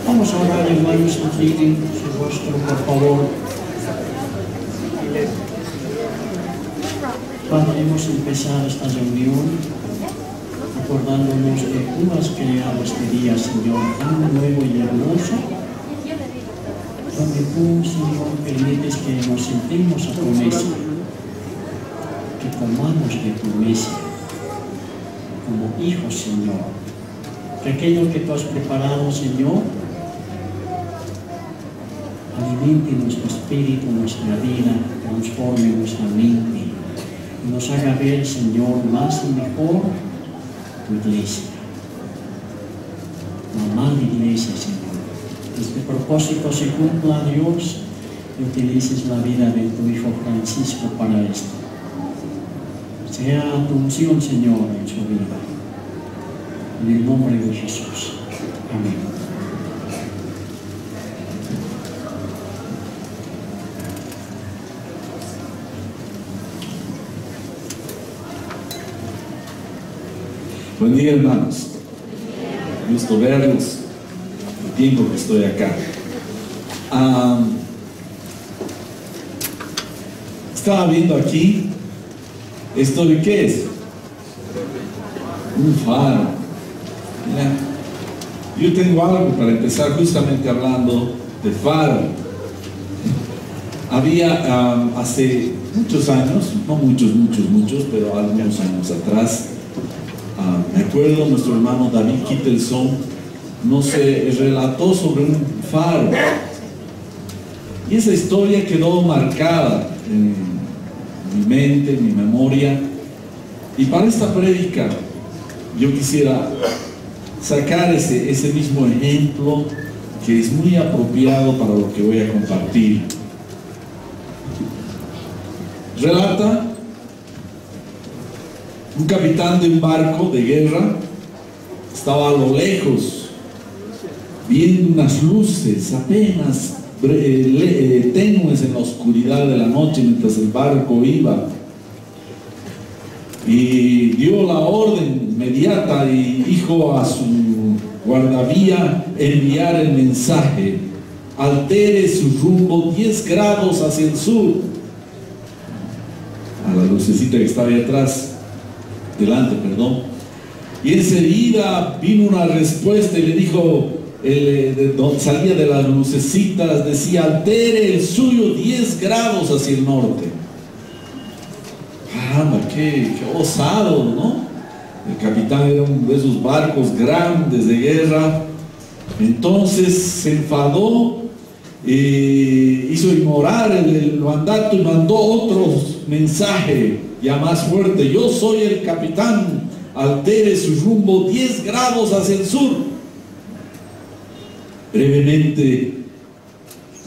Vamos a orar, hermanos, inclinen su rostro, por favor. Padre, hemos empezado esta reunión acordándonos que tú has creado este día, Señor, tan nuevo y hermoso, donde tú, Señor, permites que nos sentemos a tu mesa, que comamos de tu mesa, como hijos, Señor, que aquello que tú has preparado, Señor, alimente nuestro espíritu, nuestra vida, transforme nuestra mente y nos haga ver, Señor, más y mejor tu iglesia, la amada iglesia, Señor. Este propósito se cumpla, Dios, y utilices la vida de tu Hijo Francisco para esto. Sea tu unción, Señor, en su vida. En el nombre de Jesús. Amén. Buen día, hermanos. Gusto verlos. El tiempo que estoy acá. Estaba viendo aquí. ¿Esto de qué es? Un faro. Mira, yo tengo algo para empezar justamente hablando de faro. Había hace muchos años, no muchos, pero algunos años atrás, me acuerdo, nuestro hermano David Kittelson nos relató sobre un faro, y esa historia quedó marcada en mi mente, en mi memoria, y para esta prédica yo quisiera sacar ese mismo ejemplo que es muy apropiado para lo que voy a compartir. Relata un capitán de un barco de guerra, estaba a lo lejos viendo unas luces apenas tenues en la oscuridad de la noche mientras el barco iba, y dio la orden inmediata y dijo a su guardavía enviar el mensaje: altere su rumbo 10 grados hacia el sur. A la lucecita que estaba ahí atrás, delante, perdón, y enseguida vino una respuesta y le dijo, salía de las lucecitas, decía: altere el suyo 10 grados hacia el norte. Caramba, qué osado, ¿no? El capitán era uno de esos barcos grandes de guerra. Entonces se enfadó, hizo ignorar el mandato y mandó otro mensaje ya más fuerte: yo soy el capitán, altere su rumbo 10 grados hacia el sur. Brevemente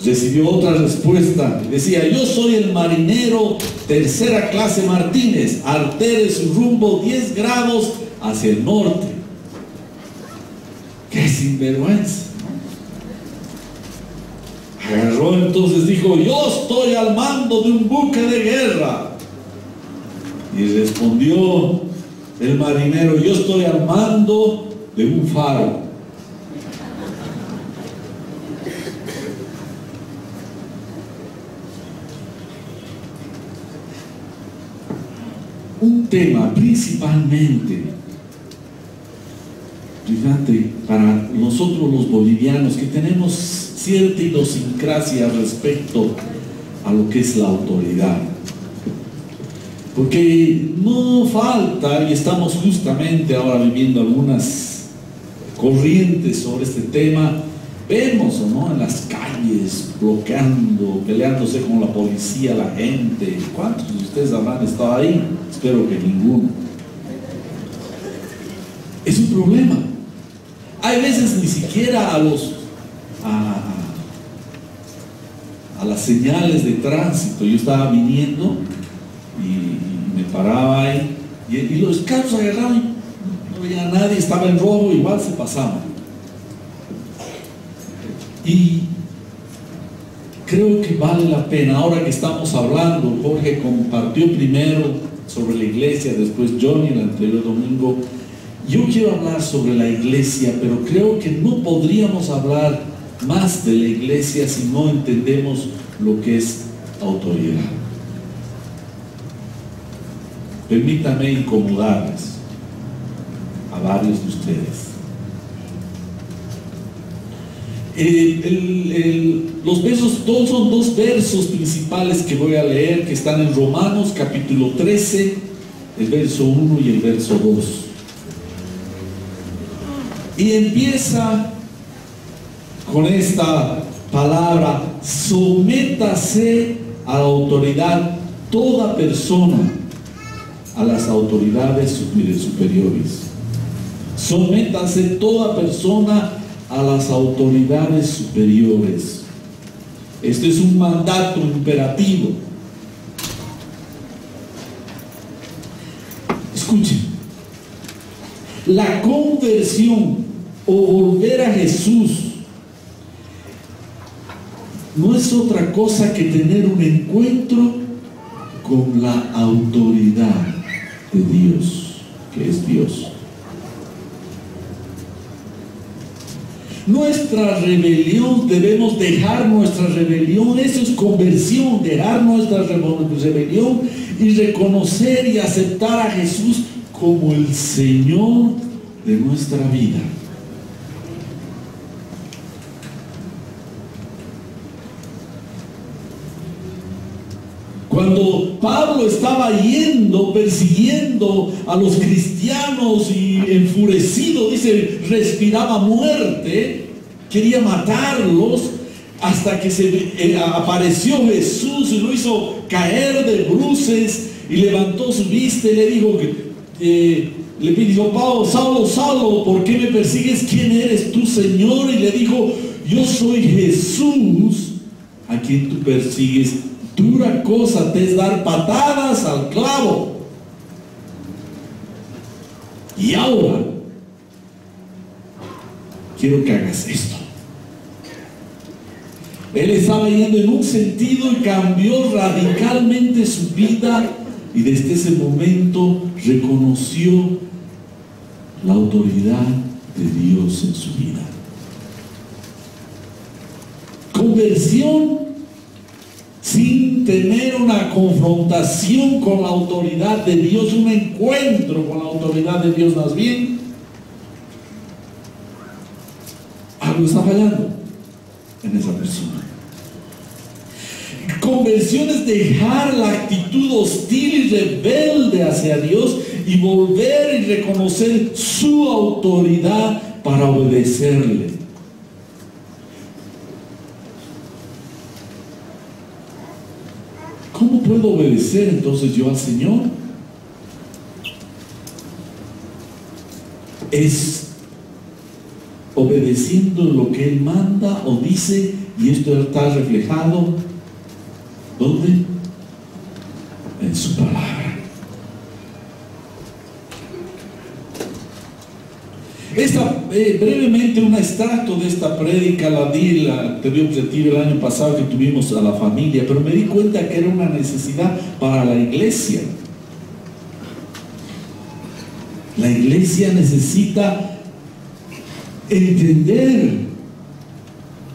recibió otra respuesta, decía: yo soy el marinero tercera clase Martínez, altere su rumbo 10 grados hacia el norte. ¡Qué sinvergüenza! Agarró entonces, dijo: yo estoy al mando de un buque de guerra. Y respondió el marinero: yo estoy al mando de un faro. Un tema principalmente, fíjate, para nosotros los bolivianos, que tenemos cierta idiosincrasia respecto a lo que es la autoridad. Porque no falta, y estamos justamente ahora viviendo algunas corrientes sobre este tema, vemos, ¿no?, en las calles, bloqueando, peleándose con la policía, la gente. ¿Cuántos de ustedes habrán estado ahí? Espero que ninguno. Es un problema. Hay veces ni siquiera a las señales de tránsito. Yo estaba viniendo y me paraba ahí, y los carros agarraban y no veía a nadie, estaba en rojo, igual se pasaban. Y creo que vale la pena, ahora que estamos hablando, Jorge compartió primero sobre la iglesia, después Johnny el anterior domingo, Yo quiero hablar sobre la iglesia, pero creo que no podríamos hablar más de la iglesia si no entendemos lo que es autoridad. Permítanme incomodarles a varios de ustedes. Los versos, son dos versos principales que voy a leer, que están en Romanos capítulo 13, el verso 1 y el verso 2. Y empieza con esta palabra: sométase a la autoridad toda persona, a las autoridades superiores. Sométase toda persona a las autoridades superiores. Este es un mandato imperativo. Escuchen, la conversión o volver a Jesús no es otra cosa que tener un encuentro con la autoridad de Dios, que es Dios. Nuestra rebelión, debemos dejar nuestra rebelión. Eso es conversión, dejar nuestra rebelión y reconocer y aceptar a Jesús como el Señor de nuestra vida. Cuando Pablo estaba persiguiendo a los cristianos y enfurecido, dice, respiraba muerte, quería matarlos, hasta que apareció Jesús y lo hizo caer de bruces y levantó su vista y le dijo, Pablo, Saulo, Saulo, ¿por qué me persigues? ¿Quién eres tú, Señor? Y le dijo, yo soy Jesús a quien tú persigues. Dura cosa te es dar patadas al clavo. Y ahora quiero que hagas esto. Él estaba yendo en un sentido y cambió radicalmente su vida, y desde ese momento reconoció la autoridad de Dios en su vida. Conversión sin tener una confrontación con la autoridad de Dios, un encuentro con la autoridad de Dios, más bien, algo está fallando en esa persona. Conversión es dejar la actitud hostil y rebelde hacia Dios y volver y reconocer su autoridad para obedecerle. ¿Cómo puedo obedecer entonces yo al Señor? Es obedeciendo lo que Él manda o dice, y esto está reflejado, ¿dónde? En su palabra. Brevemente un extracto de esta prédica la di, la tuvimos retiro el año pasado que tuvimos a la familia, pero me di cuenta que era una necesidad para la iglesia. La iglesia necesita entender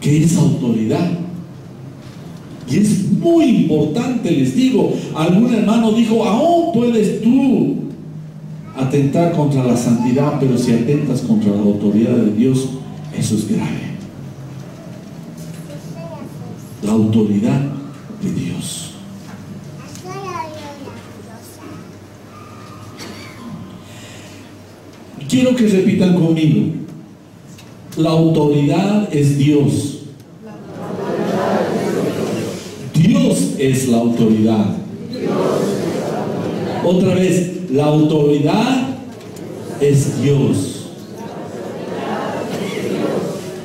que es autoridad. Y es muy importante, les digo. Algún hermano dijo, aún puedes tú atentar contra la santidad, pero si atentas contra la autoridad de Dios, eso es grave. La autoridad de Dios. Quiero que repitan conmigo: la autoridad es Dios. Dios es la autoridad. Otra vez, la autoridad es Dios.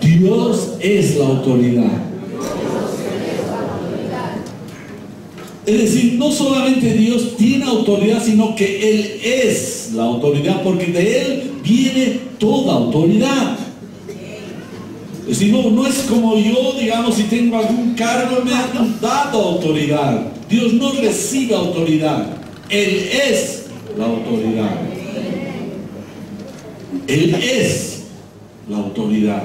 Dios es la autoridad. Es decir, no solamente Dios tiene autoridad, sino que Él es la autoridad, porque de Él viene toda autoridad. Es decir, no es como yo, digamos, si tengo algún cargo, me han dado autoridad. Dios no recibe autoridad. Él es la autoridad. Él es la autoridad.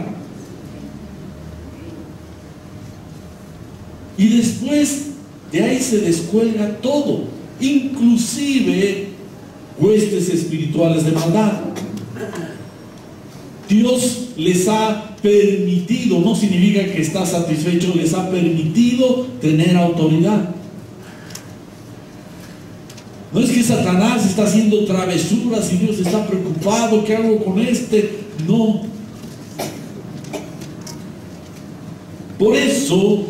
Y después de ahí se descuelga todo, inclusive huestes espirituales de maldad. Dios les ha permitido, no significa que está satisfecho, les ha permitido tener autoridad. No es que Satanás está haciendo travesuras y Dios está preocupado, ¿qué hago con este? No. Por eso,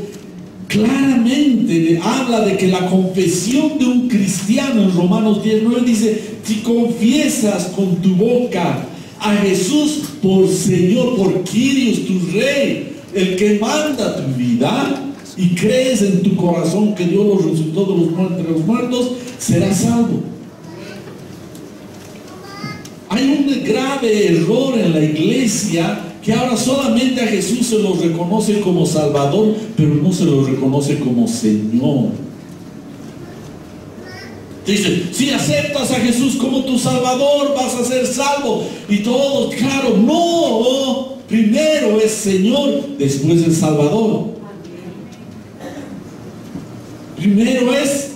claramente habla de que la confesión de un cristiano en Romanos 10:9 dice: si confiesas con tu boca a Jesús por Señor, por Kyrios, tu Rey, el que manda tu vida, y crees en tu corazón que Dios los resucitó entre los muertos, serás salvo. Hay un grave error en la iglesia, que ahora solamente a Jesús se lo reconoce como Salvador, pero no se lo reconoce como Señor. Dice: si aceptas a Jesús como tu Salvador, vas a ser salvo. Y todos, claro, no. Primero es Señor, después es Salvador. Primero es,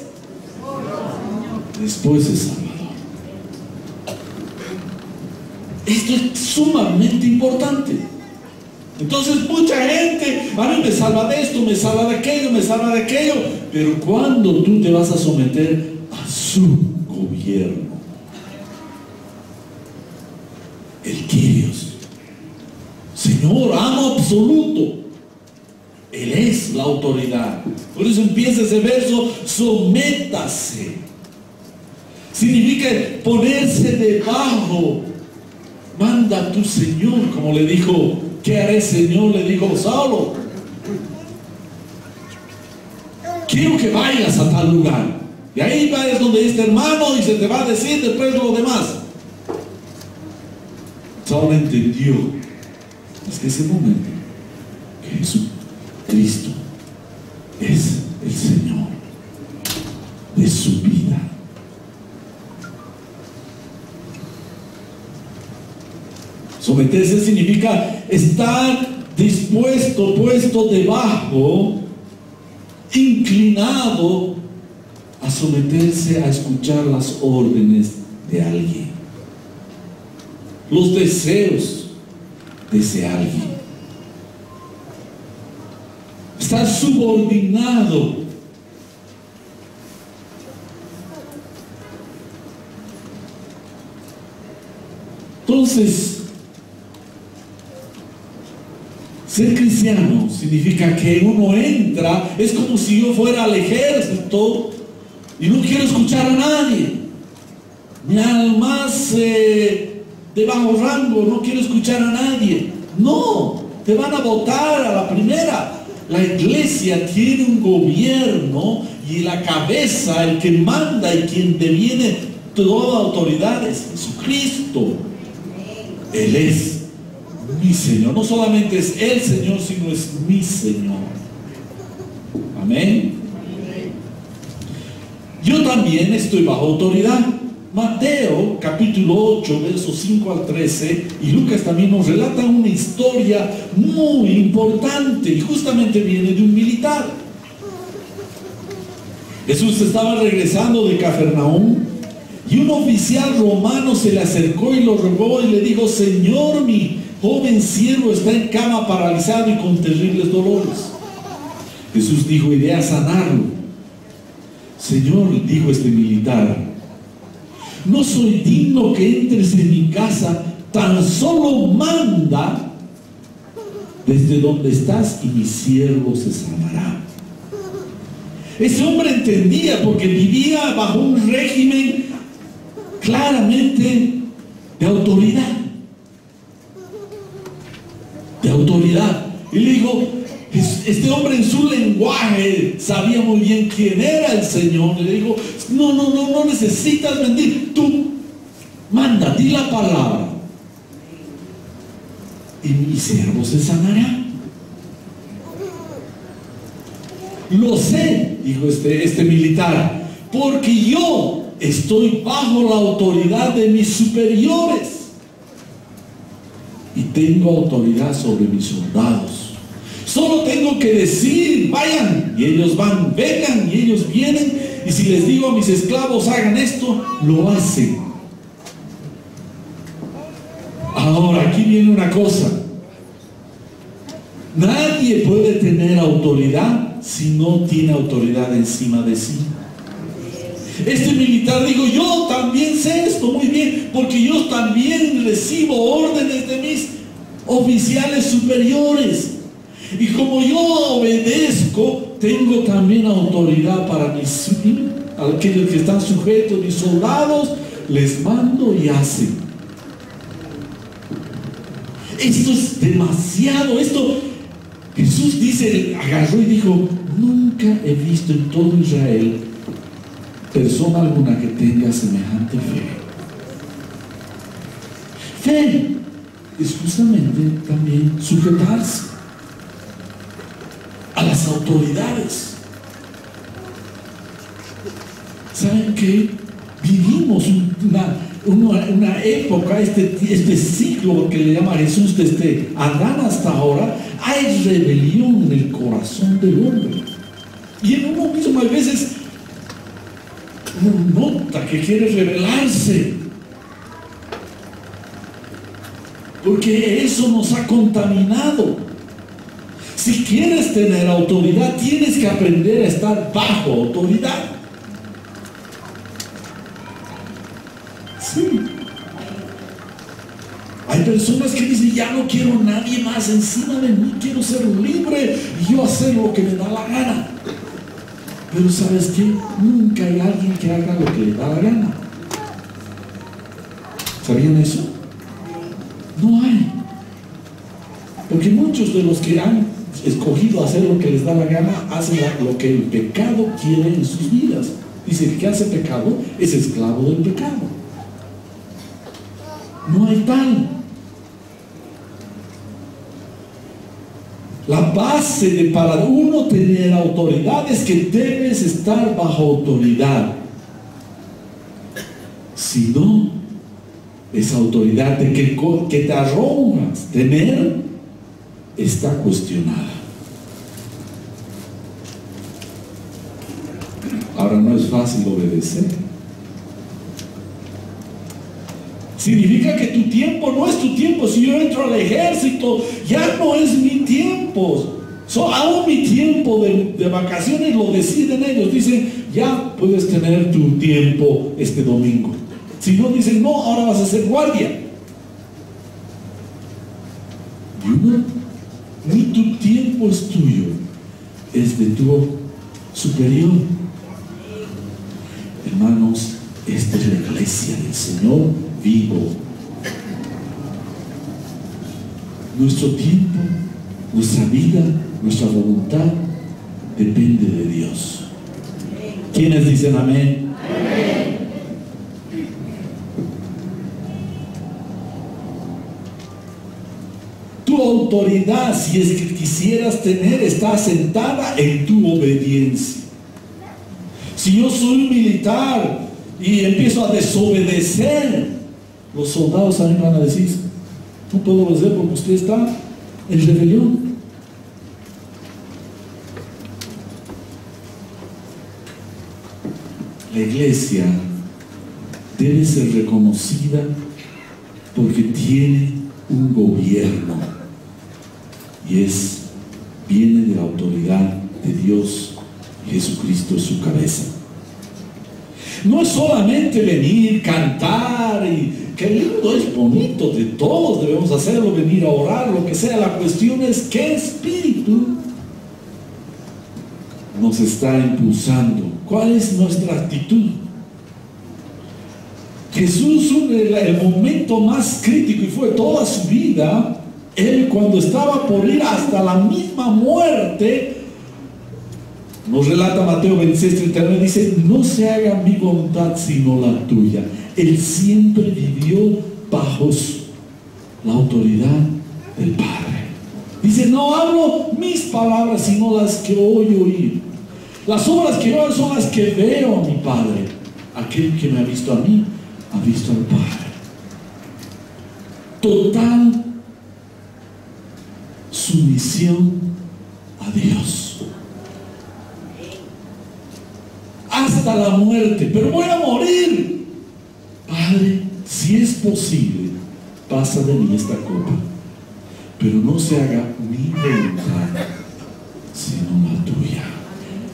después es Salvador. Esto es sumamente importante. Entonces mucha gente, a mí me salva de esto, me salva de aquello, me salva de aquello. Pero cuando tú te vas a someter a su gobierno, el Kyrios, Señor, amo absoluto, Él es la autoridad. Por eso empieza ese verso: sométase. Significa ponerse debajo. Manda a tu Señor, como le dijo, ¿qué haré, Señor? Le dijo Saulo: quiero que vayas a tal lugar. Y ahí vayas donde este hermano y se te va a decir después lo demás. Saulo entendió, es que ese momento, que Jesucristo es el Señor de su vida. Someterse significa estar dispuesto, puesto debajo, inclinado a someterse a escuchar las órdenes de alguien, los deseos de ese alguien. Estar subordinado. Entonces, ser cristiano significa que uno entra, es como si yo fuera al ejército y no quiero escuchar a nadie, ni al más de bajo rango, no quiero escuchar a nadie. No, te van a botar a la primera. La iglesia tiene un gobierno y la cabeza, el que manda y quien deviene toda autoridad es Jesucristo. Él es mi Señor. No solamente es el Señor, sino es mi Señor. Amén. Yo también estoy bajo autoridad. Mateo capítulo 8 versos 5 al 13 y Lucas también nos relatan una historia muy importante, y justamente viene de un militar. Jesús estaba regresando de Cafarnaúm y un oficial romano se le acercó y lo rogó y le dijo: Señor, mi joven siervo está en cama, paralizado y con terribles dolores. Jesús dijo: iré a sanarlo. Señor, dijo este militar, no soy digno que entres en mi casa, tan solo manda desde donde estás y mi siervo se sanará. Ese hombre entendía, porque vivía bajo un régimen claramente de autoridad. De autoridad. Y le dijo, este hombre en su lenguaje sabía muy bien quién era el Señor. Le dijo: no necesitas mentir, tú manda, di la palabra y mi siervo se sanará. Lo sé, dijo este militar, porque yo estoy bajo la autoridad de mis superiores. tengo autoridad sobre mis soldados. Solo tengo que decir, vayan, y ellos van, vengan, y ellos vienen, y si les digo a mis esclavos, hagan esto, lo hacen. Ahora, aquí viene una cosa. Nadie puede tener autoridad si no tiene autoridad encima de sí. Este militar digo, yo también sé esto muy bien, porque yo también recibo órdenes de mis oficiales superiores. Y como yo obedezco, tengo también autoridad para aquellos que están sujetos, mis soldados, les mando y hacen. Esto es demasiado. Esto, Jesús dice, agarró y dijo, nunca he visto en todo Israel persona alguna que tenga semejante fe. Fe es justamente también sujetarse a las autoridades. ¿Saben qué? Vivimos una época, este ciclo que le llama Jesús desde Adán hasta ahora. Hay rebelión en el corazón del hombre, y en uno mismo a veces uno nota que quiere rebelarse, porque eso nos ha contaminado. Si quieres tener autoridad, tienes que aprender a estar bajo autoridad. Sí. Hay personas que dicen, ya no quiero a nadie más encima de mí, quiero ser libre y yo hacer lo que me da la gana. Pero ¿sabes qué? Nunca hay alguien que haga lo que le da la gana. ¿Sabían eso? No hay. Porque muchos de los que han escogido hacer lo que les da la gana, hacen lo que el pecado quiere en sus vidas. Dice que el que hace pecado es esclavo del pecado. No hay tal. La base para uno tener autoridad es que debes estar bajo autoridad. Si no, esa autoridad de que te arrogas tener está cuestionada. Ahora, no es fácil obedecer. Significa que tu tiempo no es tu tiempo. Si yo entro al ejército, ya no es mi tiempo. Aún mi tiempo de vacaciones lo deciden ellos. Dicen, ya puedes tener tu tiempo este domingo. Si no, dicen, no, ahora vas a ser guardia. Ni tu tiempo es tuyo, es de tu superior. Hermanos, esta es la iglesia del Señor vivo. Nuestro tiempo, nuestra vida, nuestra voluntad depende de Dios. ¿Quiénes dicen amén? Amén. Tu autoridad, si es que quisieras tener, está asentada en tu obediencia. Si yo soy un militar y empiezo a desobedecer, los soldados a mí van a decir, no puedo obedecer porque usted está en rebelión. La iglesia debe ser reconocida porque tiene un gobierno, y viene de la autoridad de Dios. Jesucristo es su cabeza. No es solamente venir, cantar, y qué lindo, es bonito, de todos debemos hacerlo, venir a orar, lo que sea. La cuestión es qué espíritu nos está impulsando, cuál es nuestra actitud. Jesús, el momento más crítico, y fue toda su vida, él cuando estaba por ir hasta la misma muerte, nos relata Mateo 26:39, dice, no se haga mi voluntad sino la tuya. Él siempre vivió bajo la autoridad del Padre. Dice, no hablo mis palabras sino las que oír. Las obras que yo hago son las que veo a mi Padre. Aquel que me ha visto a mí, ha visto al Padre. Total sumisión a Dios. Hasta la muerte, pero voy a morir. Padre, si es posible, pasa de mí esta copa, pero no se haga mi voluntad, sino la tuya.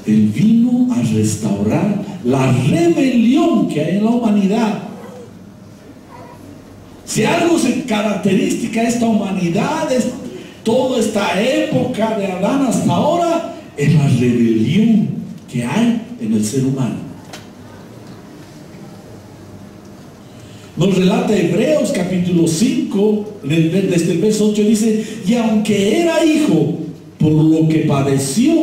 Él vino a restaurar la rebelión que hay en la humanidad. Si algo se caracteriza a esta humanidad, es toda esta época de Adán hasta ahora, es la rebelión que hay en el ser humano. Nos relata Hebreos capítulo 5, desde el verso 8, dice: y aunque era hijo, por lo que padeció,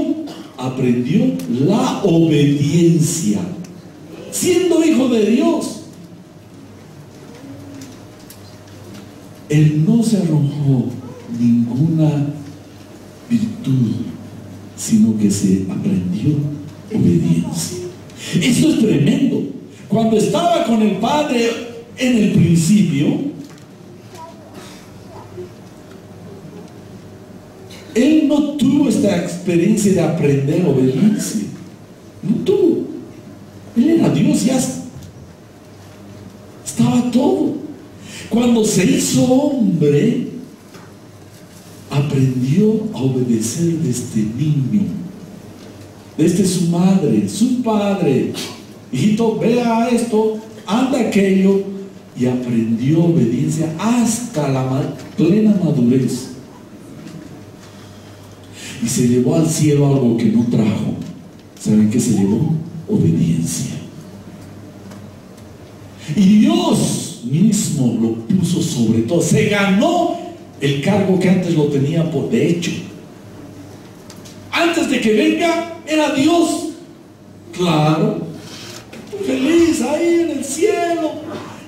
aprendió la obediencia, siendo hijo de Dios. Él no se arrojó ninguna virtud, sino que se aprendió obediencia. Esto es tremendo. Cuando estaba con el Padre en el principio, él no tuvo esta experiencia de aprender obediencia. No tuvo. Él era Dios, ya estaba todo. Cuando se hizo hombre, aprendió a obedecer desde niño, desde su madre, su padre. Hijito, vea esto, anda aquello, y aprendió obediencia hasta la plena madurez. Y se llevó al cielo algo que no trajo. ¿Saben qué se llevó? Obediencia. Y Dios mismo lo puso sobre todo. Se ganó el cargo que antes lo tenía por de hecho. Antes de que venga, era Dios. Claro, feliz ahí en el cielo.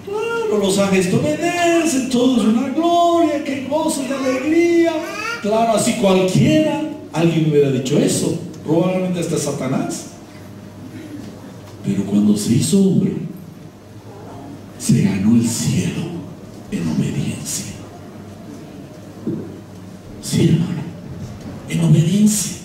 Claro, los ángeles te obedecen, todo es una gloria, qué gozo y alegría. Claro, así cualquiera, alguien hubiera dicho eso, probablemente hasta Satanás. Pero cuando se hizo hombre, se ganó el cielo en obediencia. Sí, hermano, en obediencia.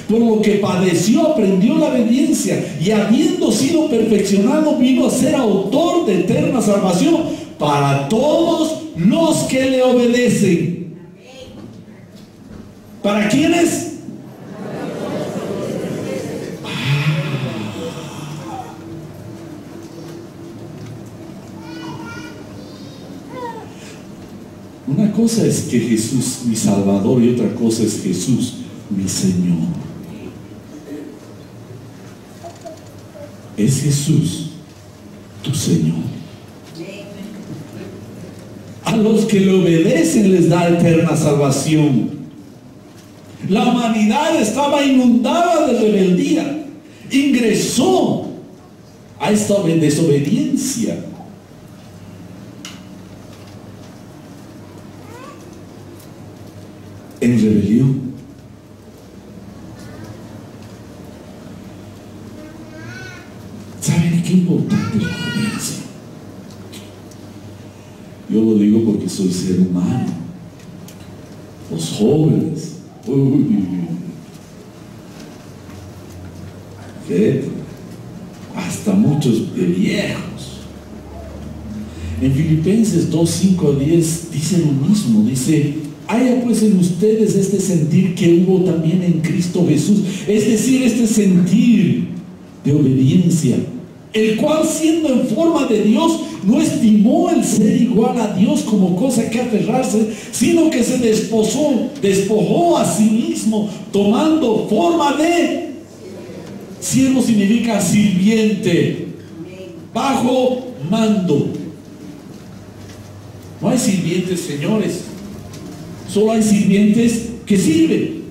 Por lo que padeció, aprendió la obediencia, y habiendo sido perfeccionado, vino a ser autor de eterna salvación para todos los que le obedecen. ¿Para quiénes? Una cosa es que Jesús mi Salvador y otra cosa es Jesús mi Señor. Es Jesús tu Señor. A los que le obedecen les da eterna salvación. La humanidad estaba inundada de rebeldía. Ingresó a esta desobediencia. En rebelión. ¿Saben qué importante es la obediencia? Yo lo digo porque soy ser humano. Los jóvenes, hasta muchos de viejos. En Filipenses 2, 5 a 10 dice lo mismo. Dice: haya pues en ustedes este sentir que hubo también en Cristo Jesús, es decir, este sentir de obediencia, el cual siendo en forma de Dios, no estimó el ser igual a Dios como cosa que aferrarse, sino que se despojó a sí mismo, tomando forma de siervo. Significa sirviente, bajo mando. No hay sirvientes, señores, solo hay sirvientes que sirven.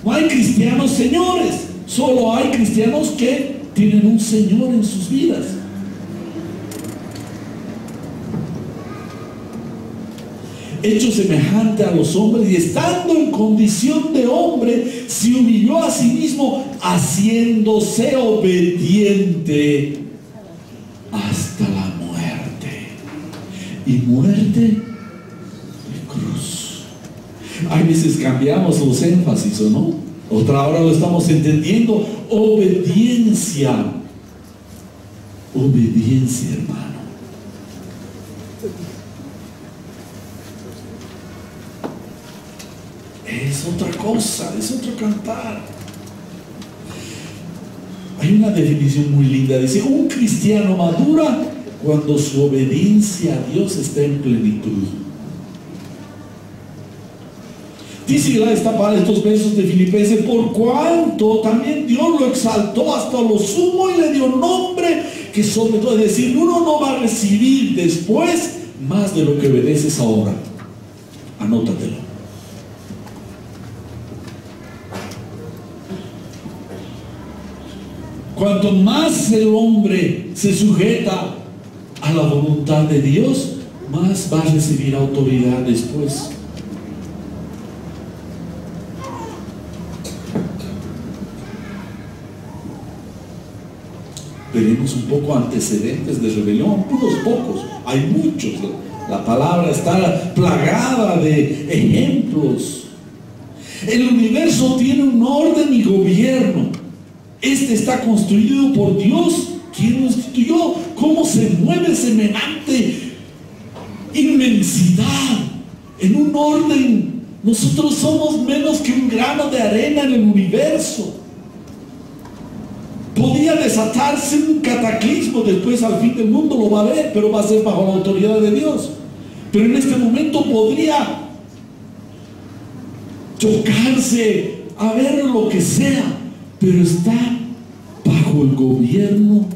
No hay cristianos señores, solo hay cristianos que tienen un Señor en sus vidas. Hecho semejante a los hombres, y estando en condición de hombre, se humilló a sí mismo, haciéndose obediente hasta la muerte, y muerte de cruz. Hay veces cambiamos los énfasis, ¿o no? Otra hora lo estamos entendiendo. Obediencia. Obediencia, hermano. Es otra cosa, es otro cantar. Hay una definición muy linda. Dice, un cristiano madura cuando su obediencia a Dios está en plenitud. Dice estos versos de Filipenses, por cuanto también Dios lo exaltó hasta lo sumo y le dio nombre que sobre todo, es decir, uno no va a recibir después más de lo que obedeces ahora. Anótatelo. Cuanto más el hombre se sujeta a la voluntad de Dios, más va a recibir autoridad después. Veremos un poco antecedentes de rebelión, unos pocos, hay muchos. La palabra está plagada de ejemplos. El universo tiene un orden y gobierno. Este está construido por Dios, quien lo instituyó. ¿Cómo se mueve semejante inmensidad en un orden? Nosotros somos menos que un grano de arena en el universo. Podía desatarse un cataclismo después al fin del mundo, lo va a ver, pero va a ser bajo la autoridad de Dios. Pero en este momento podría chocarse, a ver lo que sea, pero está bajo el gobierno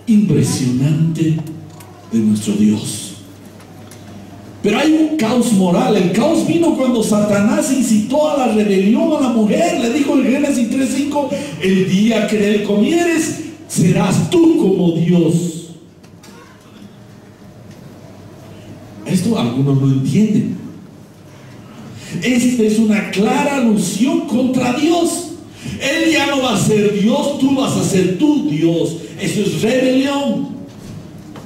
impresionante de nuestro Dios. Pero hay un caos moral. El caos vino cuando Satanás incitó a la rebelión a la mujer. Le dijo en Génesis 3:5, el día que de él comieres, serás tú como Dios. Esto algunos no entienden. Esta es una clara alusión contra Dios. Él ya no va a ser Dios, tú vas a ser tu Dios. Eso es rebelión.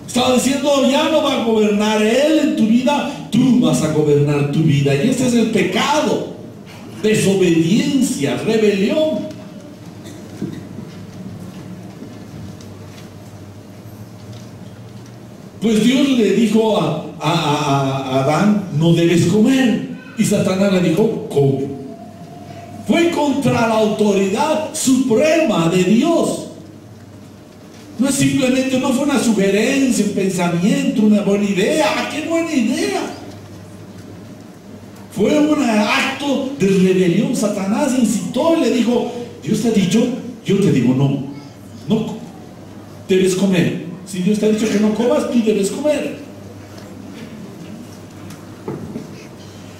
Estaba diciendo, ya no va a gobernar Él en tu vida, tú vas a gobernar tu vida. Y este es el pecado: desobediencia, rebelión. Pues Dios le dijo a Adán, no debes comer. Y Satanás le dijo, come. Fue contra la autoridad suprema de Dios. No es simplemente, no fue una sugerencia, un pensamiento, una buena idea. ¡Ah, qué buena idea! Fue un acto de rebelión. Satanás incitó y le dijo, Dios te ha dicho, yo te digo no debes comer. Si Dios te ha dicho que no comas, tú debes comer.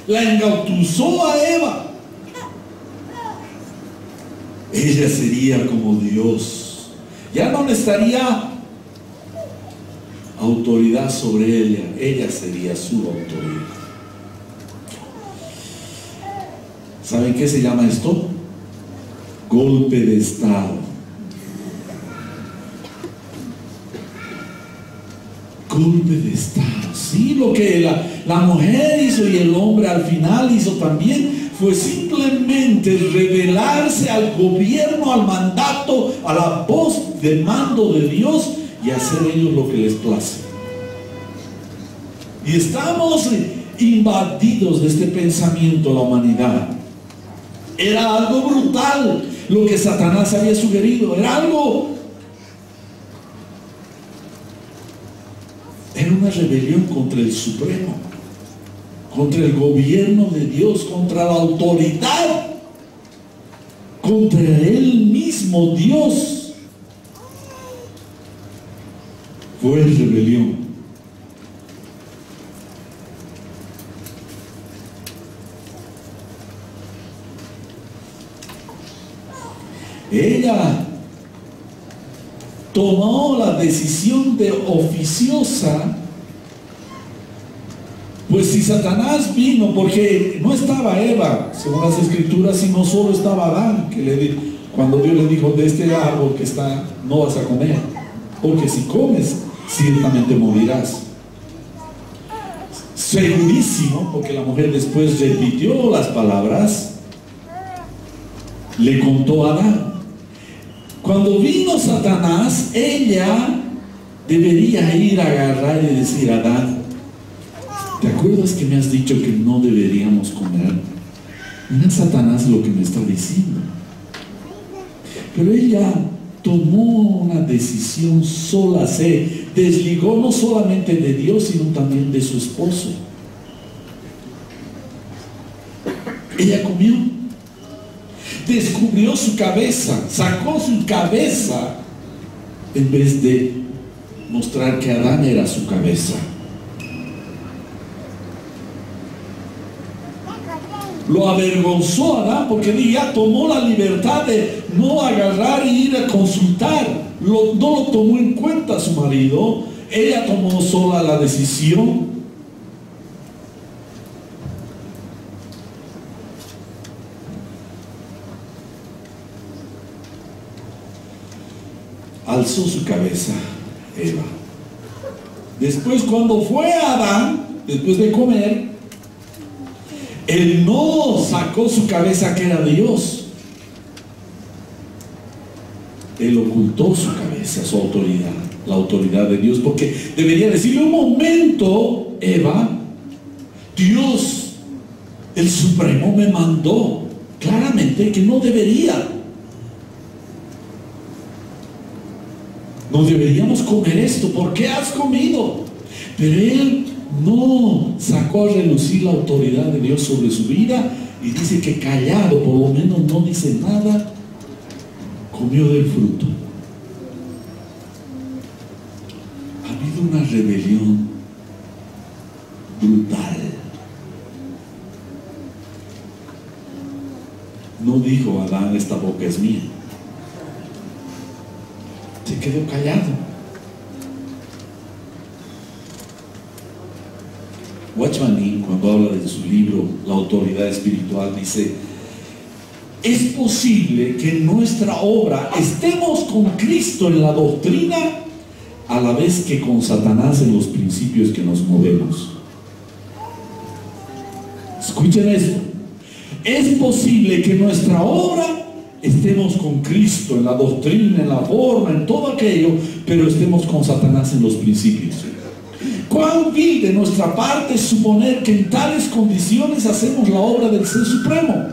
La engatusó a Eva. Ella sería como Dios. Ya no necesitaría autoridad sobre ella sería su autoridad. ¿Saben qué se llama esto? Golpe de Estado. Golpe de Estado. Sí, lo que la mujer hizo y el hombre al final hizo también fue simplemente rebelarse al gobierno, al mandato, a la voz de mando de Dios y hacer ellos lo que les place. Y estamos invadidos de este pensamiento, la humanidad. Era algo brutal lo que Satanás había sugerido. Era una rebelión contra el Supremo, contra el gobierno de Dios, contra la autoridad, contra Él mismo, Dios. Fue rebelión. Ella tomó la decisión de oficiosa. Pues si Satanás vino, porque no estaba Eva, según las escrituras, sino solo estaba Adán, cuando Dios le dijo, de este árbol que está, no vas a comer, porque si comes, ciertamente morirás. segurísimo, porque la mujer después repitió las palabras, le contó a Adán. Cuando vino Satanás, ella debería ir a agarrar y decir a Adán: ¿te acuerdas que me has dicho que no deberíamos comer? Mira Satanás lo que me está diciendo. Pero ella tomó una decisión sola, se desligó no solamente de Dios, sino también de su esposo. Ella comió, descubrió su cabeza, sacó su cabeza, en vez de mostrar que Adán era su cabeza. Lo avergonzó a Adán, porque ya tomó la libertad de no agarrar y ir a consultar. No lo tomó en cuenta su marido. Ella tomó sola la decisión. Alzó su cabeza Eva. Después, cuando fue a Adán, después de comer, él no sacó su cabeza, que era Dios. Él ocultó su cabeza, su autoridad, la autoridad de Dios, porque debería decirle: un momento, Eva, Dios, el Supremo, me mandó claramente que no debería. No deberíamos comer esto. ¿Por qué has comido? Pero él no sacó a relucir la autoridad de Dios sobre su vida, y dice que callado, por lo menos no dice nada, comió del fruto. Ha habido una rebelión brutal. No dijo Adán: esta boca es mía. Se quedó callado. Watchman Nee, cuando habla de su libro La autoridad espiritual, dice: es posible que en nuestra obra estemos con Cristo en la doctrina, a la vez que con Satanás en los principios que nos movemos. Escuchen esto: es posible que en nuestra obra estemos con Cristo en la doctrina, en la forma, en todo aquello, pero estemos con Satanás en los principios. ¿Cuán vil de nuestra parte es suponer que en tales condiciones hacemos la obra del Ser Supremo?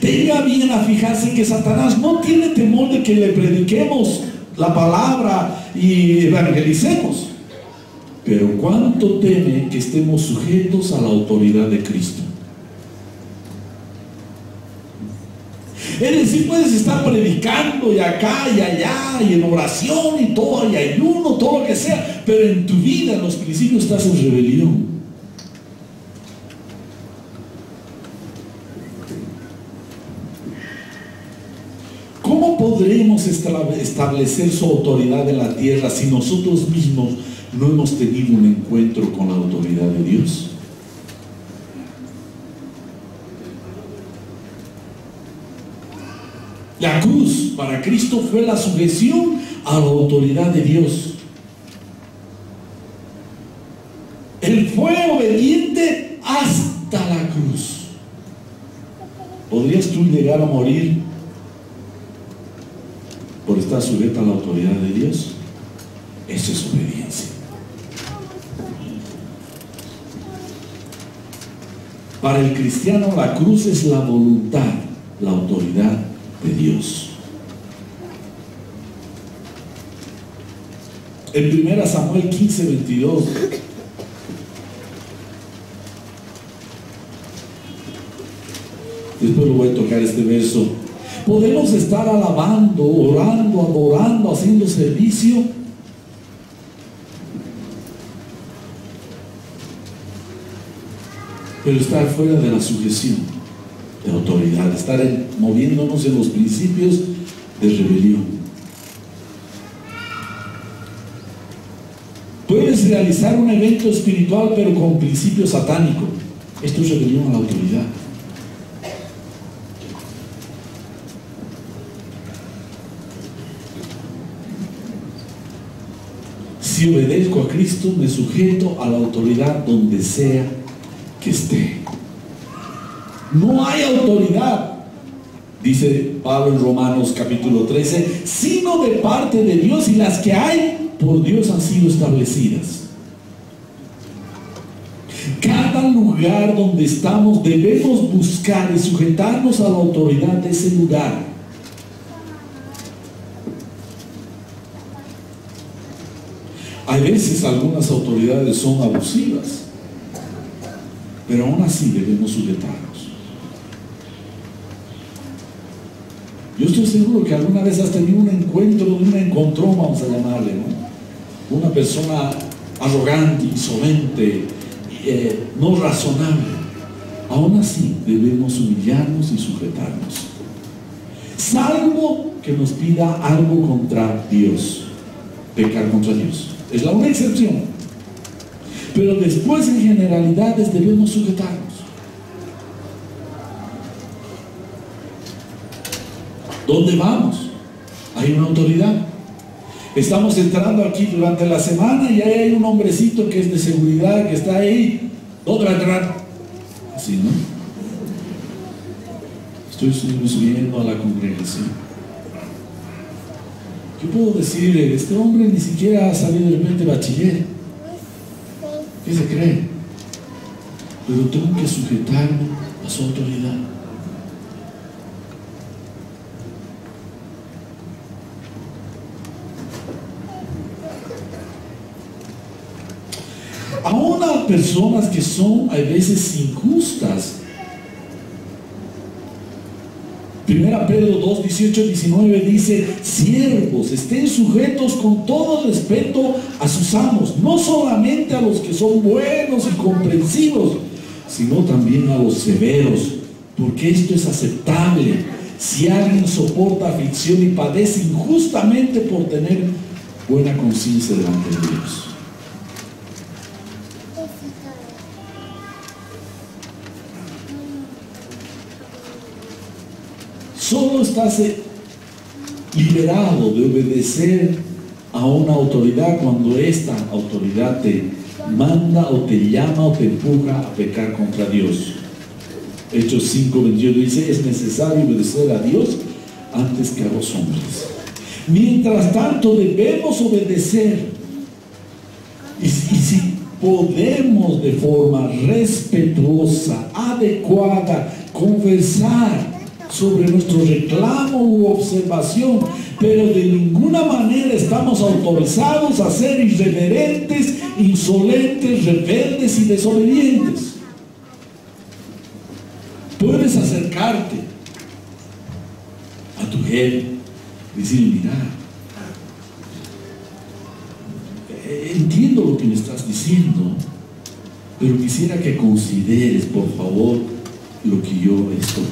Tenga bien a fijarse que Satanás no tiene temor de que le prediquemos la palabra y evangelicemos, pero cuánto teme que estemos sujetos a la autoridad de Cristo. Es decir, puedes estar predicando y acá y allá y en oración y todo, y ayuno, todo lo que sea, pero en tu vida, en los principios, estás en rebelión. ¿Cómo podremos establecer su autoridad en la tierra si nosotros mismos no hemos tenido un encuentro con la autoridad de Dios? La cruz para Cristo fue la sujeción a la autoridad de Dios. Él fue obediente hasta la cruz. ¿Podrías tú llegar a morir por estar sujeto a la autoridad de Dios? Eso es obediencia. Para el cristiano, la cruz es la voluntad, la autoridad de Dios. En 1 Samuel 15:22 después lo voy a tocar este verso. Podemos estar alabando, orando, adorando, haciendo servicio, pero estar fuera de la sujeción de autoridad, estar moviéndonos en los principios de rebelión. Puedes realizar un evento espiritual pero con principio satánico. Esto es rebelión a la autoridad. Si Si obedezco a Cristo, me sujeto a la autoridad donde sea que esté. No hay autoridad, dice Pablo en Romanos capítulo 13, sino de parte de Dios, y las que hay por Dios han sido establecidas. Cada lugar donde estamos debemos buscar y sujetarnos a la autoridad de ese lugar. Hay veces algunas autoridades son abusivas, pero aún así debemos sujetarnos. Yo estoy seguro que alguna vez has tenido un encuentro, un encontrón, vamos a llamarle, ¿no? Una persona arrogante, insolente, no razonable. Aún así debemos humillarnos y sujetarnos, salvo que nos pida algo contra Dios, pecar contra Dios. Es la única excepción. Pero después, en generalidades, debemos sujetarnos. ¿Dónde vamos? Hay una autoridad. Estamos entrando aquí durante la semana y ahí hay un hombrecito que es de seguridad, que está ahí. ¿Dónde va a entrar? Así, ¿no? Estoy subiendo a la congregación. ¿Qué puedo decir? Este hombre ni siquiera ha salido de repente bachiller. ¿Qué se cree? Pero tengo que sujetarme a su autoridad. Aún a personas que son a veces injustas. 1 Pedro 2, 18, 19 dice: siervos, estén sujetos con todo respeto a sus amos, no solamente a los que son buenos y comprensivos, sino también a los severos, porque esto es aceptable si alguien soporta aflicción y padece injustamente por tener buena conciencia delante de Dios. Solo estás liberado de obedecer a una autoridad cuando esta autoridad te manda o te llama o te empuja a pecar contra Dios. Hechos 5:21 dice: es necesario obedecer a Dios antes que a los hombres. Mientras tanto debemos obedecer, y si podemos de forma respetuosa, adecuada, conversar sobre nuestro reclamo u observación, pero de ninguna manera estamos autorizados a ser irreverentes, insolentes, rebeldes y desobedientes. Puedes acercarte a tu jefe y decir: mira, entiendo lo que me estás diciendo, pero quisiera que consideres, por favor, lo que yo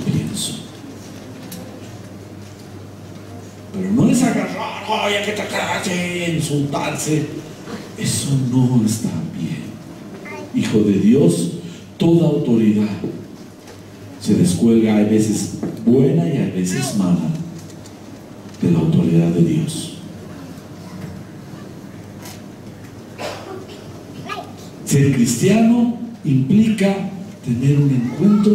pienso. Pero no es agarrar, oye, que te calle, insultarse. Eso no está bien. Hijo de Dios, toda autoridad se descuelga, a veces buena y a veces mala, de la autoridad de Dios. Ser cristiano implica tener un encuentro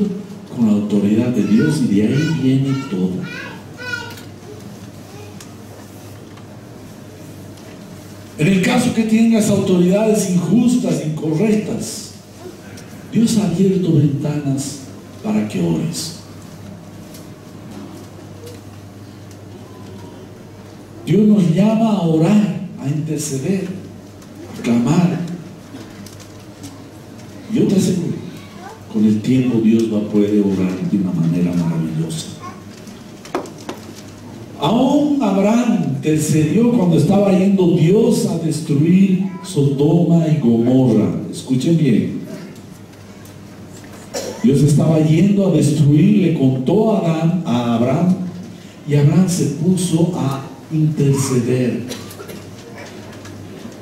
con la autoridad de Dios, y de ahí viene todo. En el caso que tengas autoridades injustas, incorrectas, Dios ha abierto ventanas para que ores. Dios nos llama a orar, a interceder, a clamar. Yo te aseguro, con el tiempo Dios va a poder orar de una manera maravillosa. Aún Abraham intercedió cuando estaba yendo Dios a destruir Sodoma y Gomorra. Escuchen bien. Dios estaba yendo a destruir, le contó a Abraham, y Abraham se puso a interceder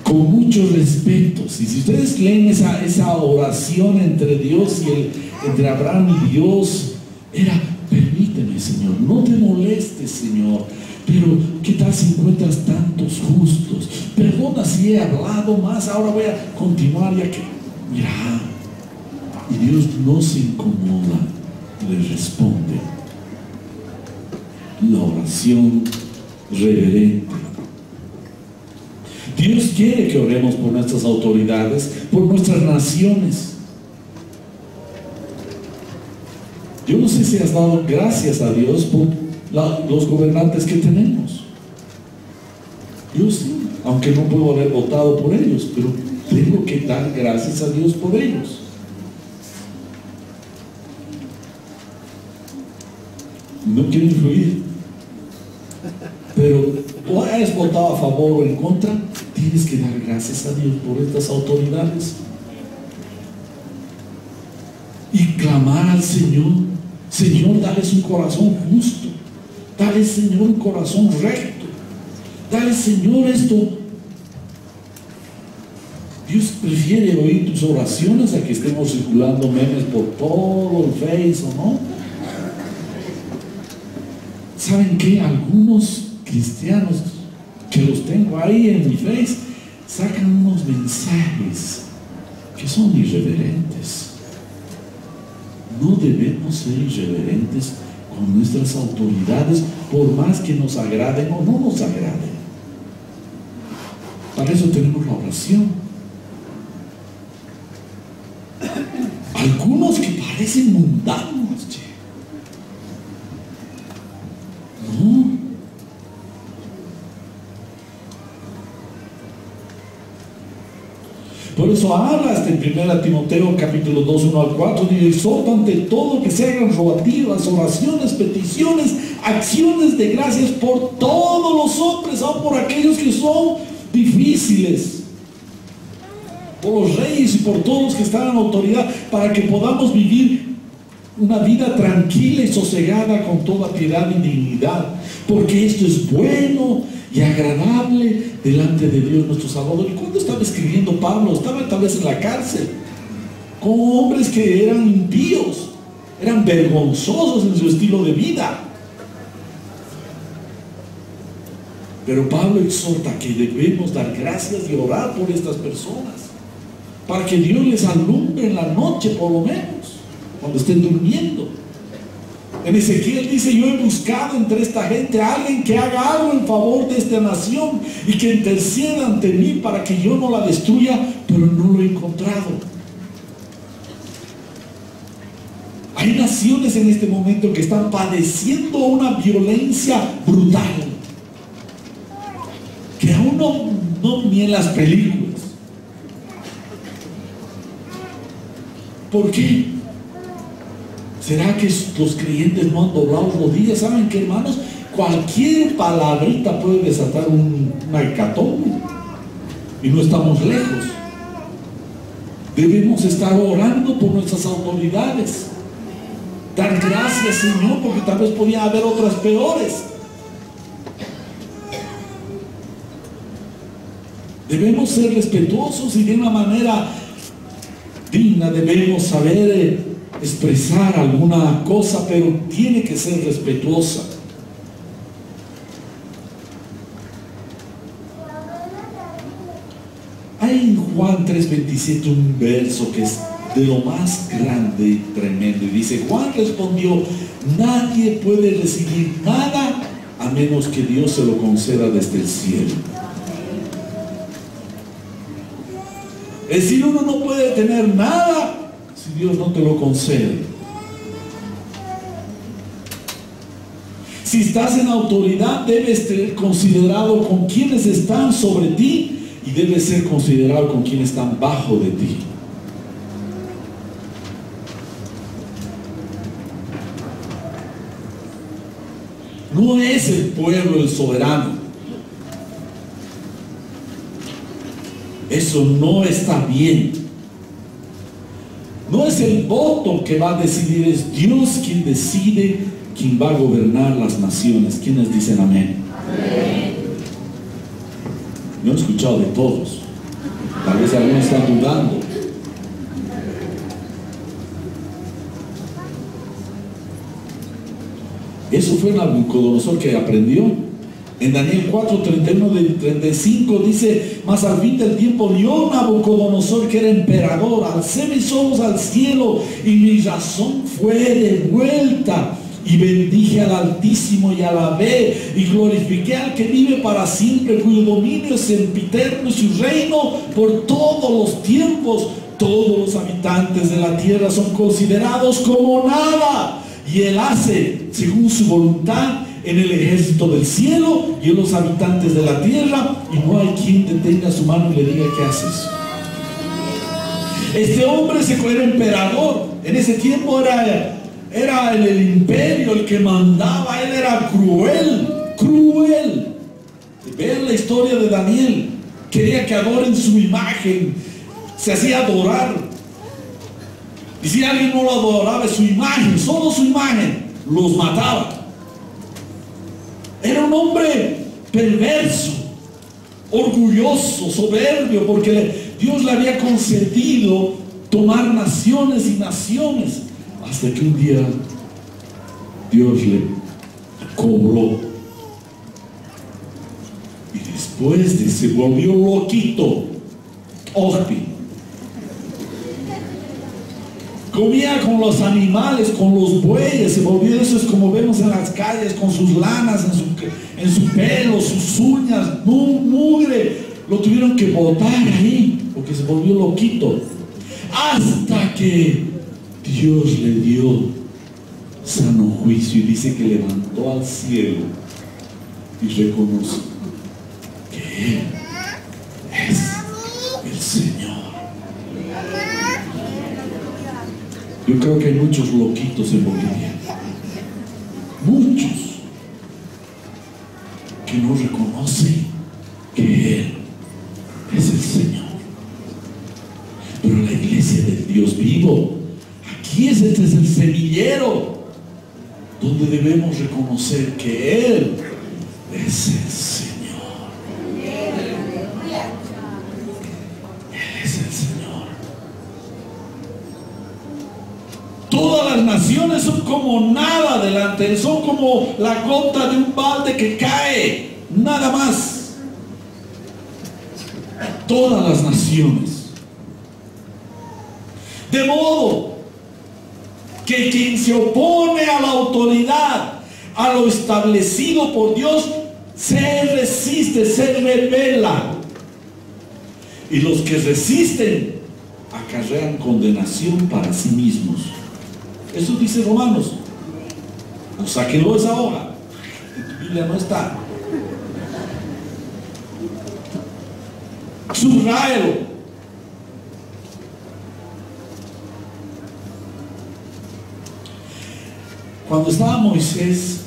con muchos respetos. Y si ustedes leen esa oración entre Dios y entre Abraham y Dios, era: permíteme perdóname, Señor, no te molestes, Señor, pero ¿qué tal si encuentras tantos justos? Perdona si he hablado más, ahora voy a continuar ya que, mira, y Dios no se incomoda, le responde. La oración reverente. Dios quiere que oremos por nuestras autoridades, por nuestras naciones. Yo no sé si has dado gracias a Dios por los gobernantes que tenemos. Yo sí, aunque no puedo haber votado por ellos, pero tengo que dar gracias a Dios por ellos. No quiero influir, pero o has votado a favor o en contra, tienes que dar gracias a Dios por estas autoridades y clamar al Señor. Señor, dales un corazón justo, dale, Señor, un corazón recto, dale, Señor, esto. Dios prefiere oír tus oraciones a que estemos circulando memes por todo el Face, ¿o no? ¿Saben qué? Algunos cristianos que los tengo ahí en mi Face sacan unos mensajes que son irreverentes. No debemos ser irreverentes con nuestras autoridades, por más que nos agraden o no nos agraden. Para eso tenemos la oración. Algunos que parecen mundanos, che. No. Por eso habla en 1 Timoteo capítulo 2, 1 al 4, dice: exhorta ante todo que se hagan rogativas, oraciones, peticiones, acciones de gracias por todos los hombres, aun por aquellos que son difíciles, por los reyes y por todos los que están en autoridad, para que podamos vivir una vida tranquila y sosegada con toda piedad y dignidad, porque esto es bueno y agradable delante de Dios nuestro Salvador. ¿Y cuándo estaba escribiendo Pablo? Estaba tal vez en la cárcel con hombres que eran impíos, eran vergonzosos en su estilo de vida. Pero Pablo exhorta que debemos dar gracias y orar por estas personas, para que Dios les alumbre en la noche, por lo menos, cuando estén durmiendo. En Ezequiel dice: yo he buscado entre esta gente a alguien que haga algo en favor de esta nación y que interceda ante mí para que yo no la destruya, pero no lo he encontrado. Hay naciones en este momento que están padeciendo una violencia brutal que aún no ni en las películas. ¿Por qué? ¿Será que los creyentes no han doblado rodillas? ¿Saben qué, hermanos? Cualquier palabrita puede desatar una hecatombe, y no estamos lejos. Debemos estar orando por nuestras autoridades, dar gracias, Señor, porque tal vez podía haber otras peores. Debemos ser respetuosos y de una manera digna. Debemos saber expresar alguna cosa, pero tiene que ser respetuosa. Hay en Juan 3:27 un verso que es de lo más grande y tremendo, y dice: Juan respondió: nadie puede recibir nada a menos que Dios se lo conceda desde el cielo. Es decir, uno no puede tener nada si Dios no te lo concede. Si estás en autoridad, debes ser considerado con quienes están sobre ti, y debes ser considerado con quienes están bajo de ti. No es el pueblo el soberano. Eso no está bien. No es el voto que va a decidir, es Dios quien decide quién va a gobernar las naciones. ¿Quiénes dicen amén? Amén. No he escuchado de todos. Tal vez algunos están dudando. Eso fue Nabucodonosor que aprendió. En Daniel 4:31-35 dice: mas al fin del tiempo yo, Nabucodonosor, que era emperador, alcé mis ojos al cielo y mi razón fue devuelta, y bendije al Altísimo y alabé y glorifiqué al que vive para siempre, cuyo dominio es sempiterno y su reino por todos los tiempos. Todos los habitantes de la tierra son considerados como nada, y él hace según su voluntad en el ejército del cielo y en los habitantes de la tierra, y no hay quien detenga su mano y le diga: ¿qué haces? Este hombre era emperador. En ese tiempo era el imperio el que mandaba. Él era cruel. Vean la historia de Daniel. Quería que adoren su imagen, se hacía adorar, y si alguien no lo adoraba, su imagen, solo su imagen, los mataba. Era un hombre perverso, orgulloso, soberbio, porque Dios le había concedido tomar naciones y naciones, hasta que un día Dios le cobró, y después se volvió loquito. Orpi comía con los animales, con los bueyes, se volvió, eso es como vemos en las calles, con sus lanas en su pelo, sus uñas, mugre. Lo tuvieron que botar ahí porque se volvió loquito, hasta que Dios le dio sano juicio, y dice que levantó al cielo y reconoció que Él es el Señor. Yo creo que hay muchos loquitos en Bolivia, muchos que no reconocen que Él es el Señor. Pero la iglesia del Dios vivo, aquí este es el semillero donde debemos reconocer que Él es el Señor. Todas las naciones son como nada delante de Él, son como la gota de un balde que cae, nada más. Todas las naciones. De modo que quien se opone a la autoridad, a lo establecido por Dios, se resiste, se rebela. Y los que resisten acarrean condenación para sí mismos. Eso dice Romanos. O sáquenlo esa hoja. En tu Biblia no está. Subráelo. Cuando estaba Moisés,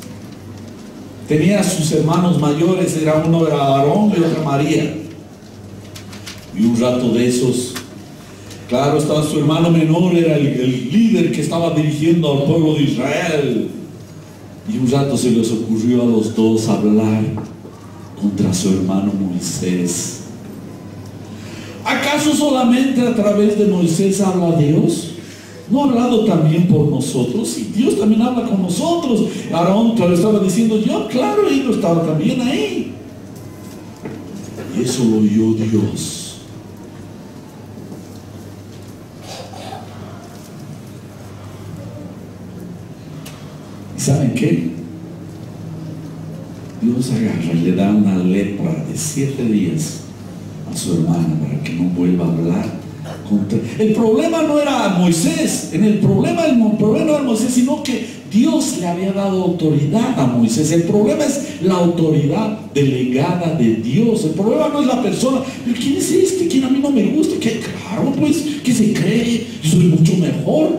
tenía a sus hermanos mayores, uno era Aarón y otra María. Y un rato de esos, claro, estaba su hermano menor, era el líder que estaba dirigiendo al pueblo de Israel. Y un rato se les ocurrió a los dos hablar contra su hermano Moisés. ¿Acaso solamente a través de Moisés habla Dios? ¿No ha hablado también por nosotros? Y Dios también habla con nosotros. Aarón te lo estaba diciendo yo, claro, y yo estaba también ahí. Y eso lo oyó Dios. ¿Saben qué? Dios agarra y le da una lepra de 7 días a su hermana para que no vuelva a hablar contra. El problema no era Moisés, el problema no era Moisés, sino que Dios le había dado autoridad a Moisés. El problema es la autoridad delegada de Dios. El problema no es la persona. ¿Pero quién es este? ¿Quién a mí no me gusta? ¿Qué? Claro, pues, ¿qué se cree? Yo soy mucho mejor.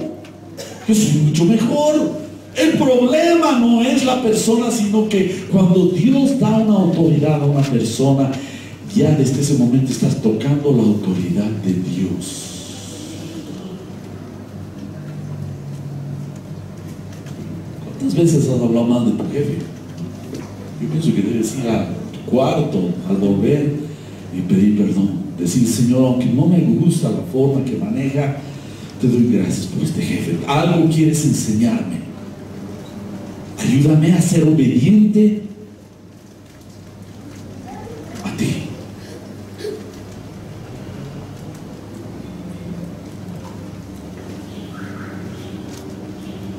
Yo soy mucho mejor. El problema no es la persona, sino que cuando Dios da una autoridad a una persona, ya desde ese momento estás tocando la autoridad de Dios. ¿Cuántas veces has hablado mal de tu jefe? Yo pienso que debes ir a tu cuarto al volver y pedir perdón. Decir: Señor, aunque no me gusta la forma que maneja, te doy gracias por este jefe. Algo quieres enseñarme. Hay Ayúdame a ser obediente a ti.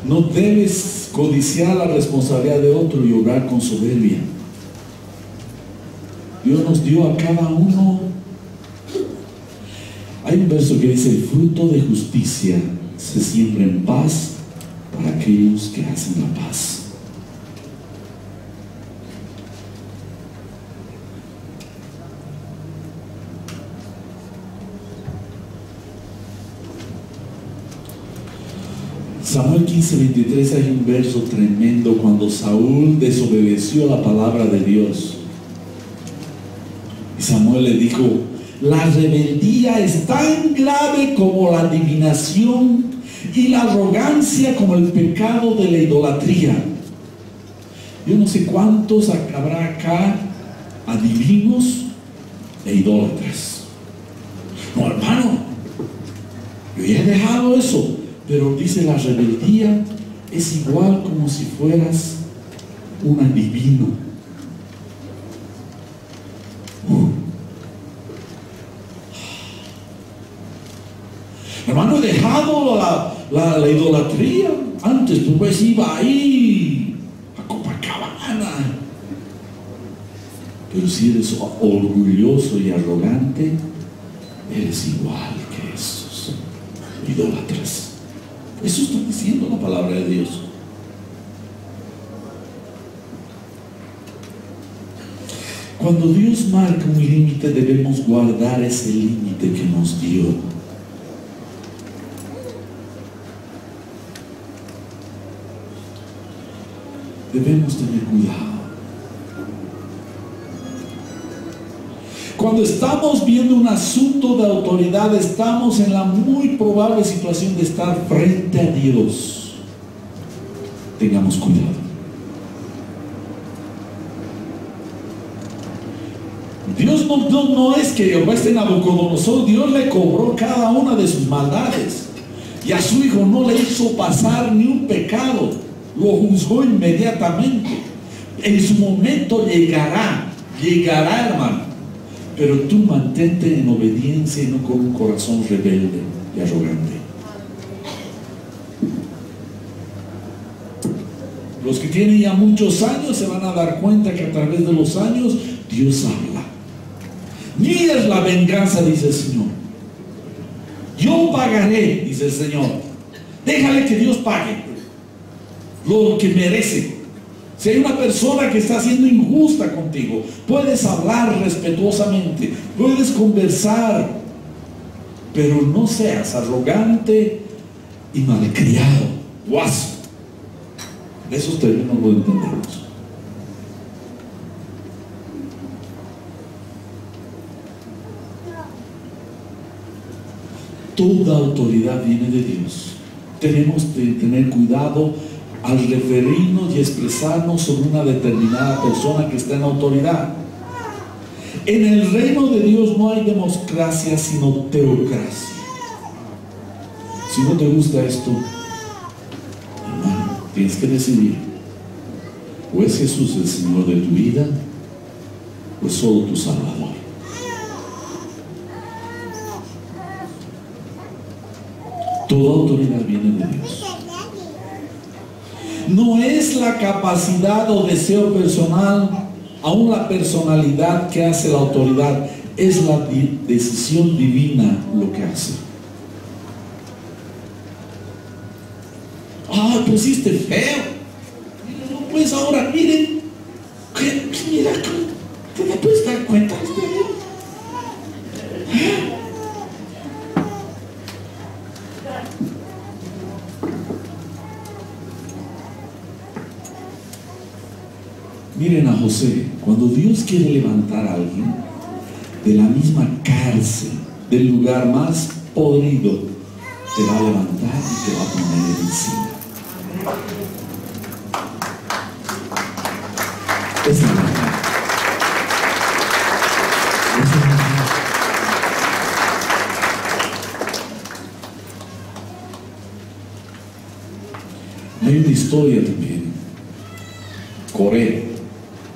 No debes codiciar la responsabilidad de otro y obrar con soberbia. Dios nos dio a cada uno. Hay un verso que dice: el fruto de justicia se siembra en paz para aquellos que hacen la paz. Samuel 15:23, hay un verso tremendo cuando Saúl desobedeció la palabra de Dios. Y Samuel le dijo: la rebeldía es tan grave como la adivinación y la arrogancia como el pecado de la idolatría. Yo no sé cuántos habrá acá adivinos e idólatras. No, hermano, yo ya he dejado eso. Pero dice, la rebeldía es igual como si fueras un adivino. Hermano, he dejado la idolatría. Antes tú pues iba ahí a Copacabana. Pero si eres orgulloso y arrogante, eres igual que esos idólatras. Eso está diciendo la palabra de Dios. Cuando Dios marca un límite, debemos guardar ese límite que nos dio. Debemos tener cuidado. Cuando estamos viendo un asunto de autoridad, estamos en la muy probable situación de estar frente a Dios. Tengamos cuidado. Dios no es que Jehová esté en Nabucodonosor. Dios le cobró cada una de sus maldades. Y a su hijo no le hizo pasar ni un pecado. Lo juzgó inmediatamente. En su momento llegará, hermano. Pero tú mantente en obediencia y no con un corazón rebelde y arrogante. Los que tienen ya muchos años se van a dar cuenta que a través de los años Dios habla. Mía es la venganza, dice el Señor. Yo pagaré, dice el Señor. Déjale que Dios pague lo que merece. Si hay una persona que está siendo injusta contigo, puedes hablar respetuosamente, puedes conversar, pero no seas arrogante y malcriado, guaso. Esos términos lo entendemos. Toda autoridad viene de Dios. Tenemos que tener cuidado al referirnos y expresarnos sobre una determinada persona que está en autoridad. En el reino de Dios no hay democracia, sino teocracia. Si no te gusta esto, hermano, tienes que decidir: o es Jesús el Señor de tu vida, o es solo tu Salvador. Toda autoridad viene de Dios. No es la capacidad o deseo personal, aún la personalidad que hace la autoridad, es la decisión divina lo que hace. Ah, pusiste feo. No, pues ahora miren, mira, ¿te puedes dar cuenta de esto? Miren a José. Cuando Dios quiere levantar a alguien de la misma cárcel, del lugar más podrido, te va a levantar y te va a poner encima. Es la verdad. Es la verdad. Hay una historia también Coré,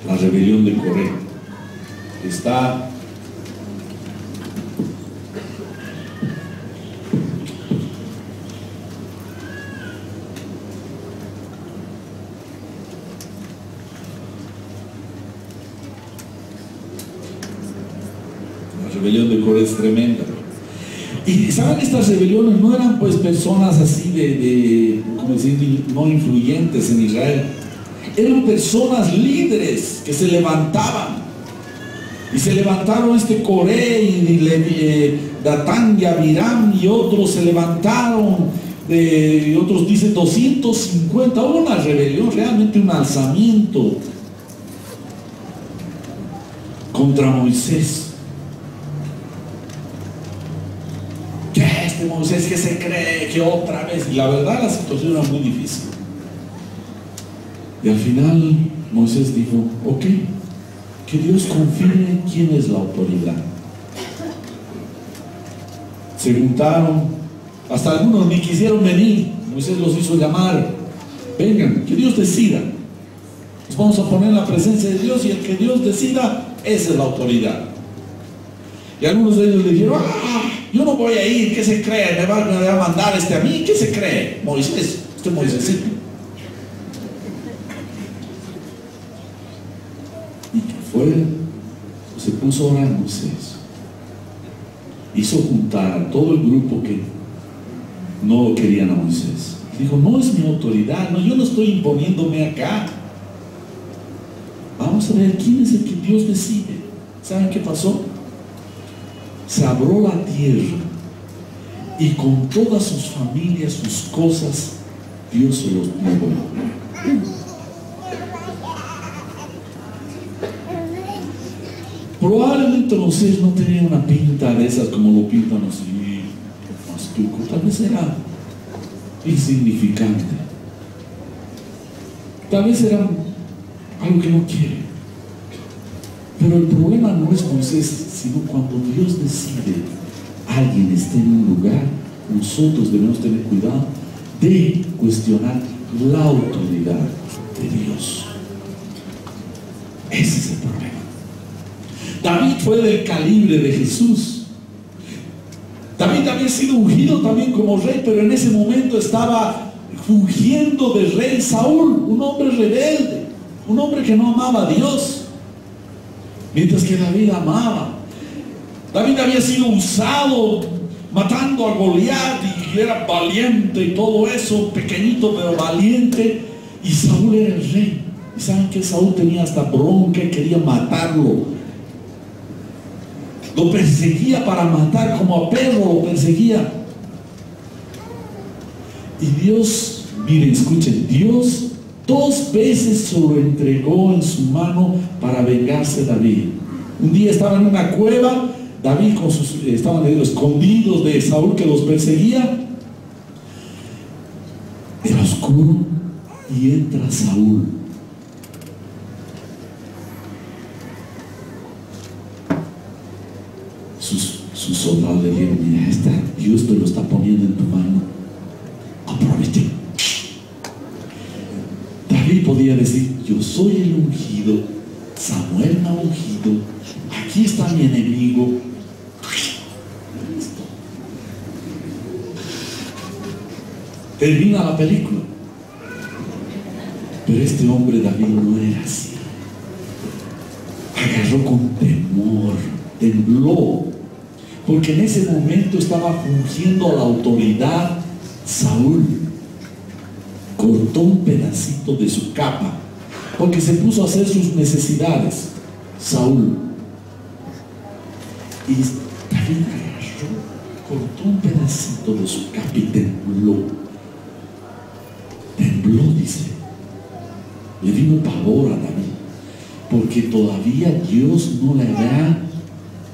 la rebelión de Coré. Está la rebelión de Coré es tremenda. Y saben, estas rebeliones no eran pues personas así ¿cómo decir?, no influyentes en Israel. Eran personas líderes que se levantaban. Y se levantaron Coré y Datán y Abiram y otros se levantaron. Y otros dicen 250. Una rebelión, realmente un alzamiento contra Moisés. Moisés que se cree que otra vez, y la verdad la situación era muy difícil, y al final Moisés dijo: ok, que Dios confirme quién es la autoridad. Se juntaron, hasta algunos ni quisieron venir. Moisés los hizo llamar: vengan, que Dios decida, nos vamos a poner en la presencia de Dios y el que Dios decida, esa es la autoridad. Y algunos de ellos le dijeron: yo no voy a ir, ¿qué se cree? ¿Me va a mandar a mí? ¿Qué se cree? Moisés, Moisésito. Y que fue, se puso a orar Moisés. Hizo juntar a todo el grupo que no querían a Moisés. Dijo: no es mi autoridad, no, yo no estoy imponiéndome acá. Vamos a ver quién es el que Dios decide. ¿Saben qué pasó? Se abrió la tierra y con todas sus familias, sus cosas, Dios se los llevó. Probablemente Moisés no tenía una pinta de esas como lo pintan así, astuco. Tal vez era insignificante, tal vez era algo que no quiere. Pero el problema no es Moisés, sino cuando Dios decide alguien esté en un lugar, nosotros debemos tener cuidado de cuestionar la autoridad de Dios. Ese es el problema. David fue del calibre de Jesús. David había sido ungido también como rey, pero en ese momento estaba ungiendo de rey Saúl, un hombre rebelde, un hombre que no amaba a Dios. Mientras que David amaba. David había sido usado matando a Goliat y era valiente y todo eso, pequeñito pero valiente. Y Saúl era el rey. Y saben que Saúl tenía hasta bronca y quería matarlo. Lo perseguía para matar, como a perro lo perseguía. Y Dios, miren, escuchen, Dios 2 veces se lo entregó en su mano para vengarse de David. Un día estaba en una cueva, David estaban escondidos de Saúl que los perseguía. Era oscuro y entra Saúl. Sus soldados le dijeron: mira, Dios te lo está poniendo en tu mano, aprovecha. David podía decir: yo soy el ungido, Samuel me ha ungido, aquí está mi enemigo. Listo. Termina la película. Pero este hombre David no era así. Agarró con temor, tembló, porque en ese momento estaba fungiendo la autoridad Saúl. Cortó un pedacito de su capa porque se puso a hacer sus necesidades Saúl. Y David agarró, cortó un pedacito de su capa y tembló. Tembló, dice. Le vino pavor a David, porque todavía Dios no le había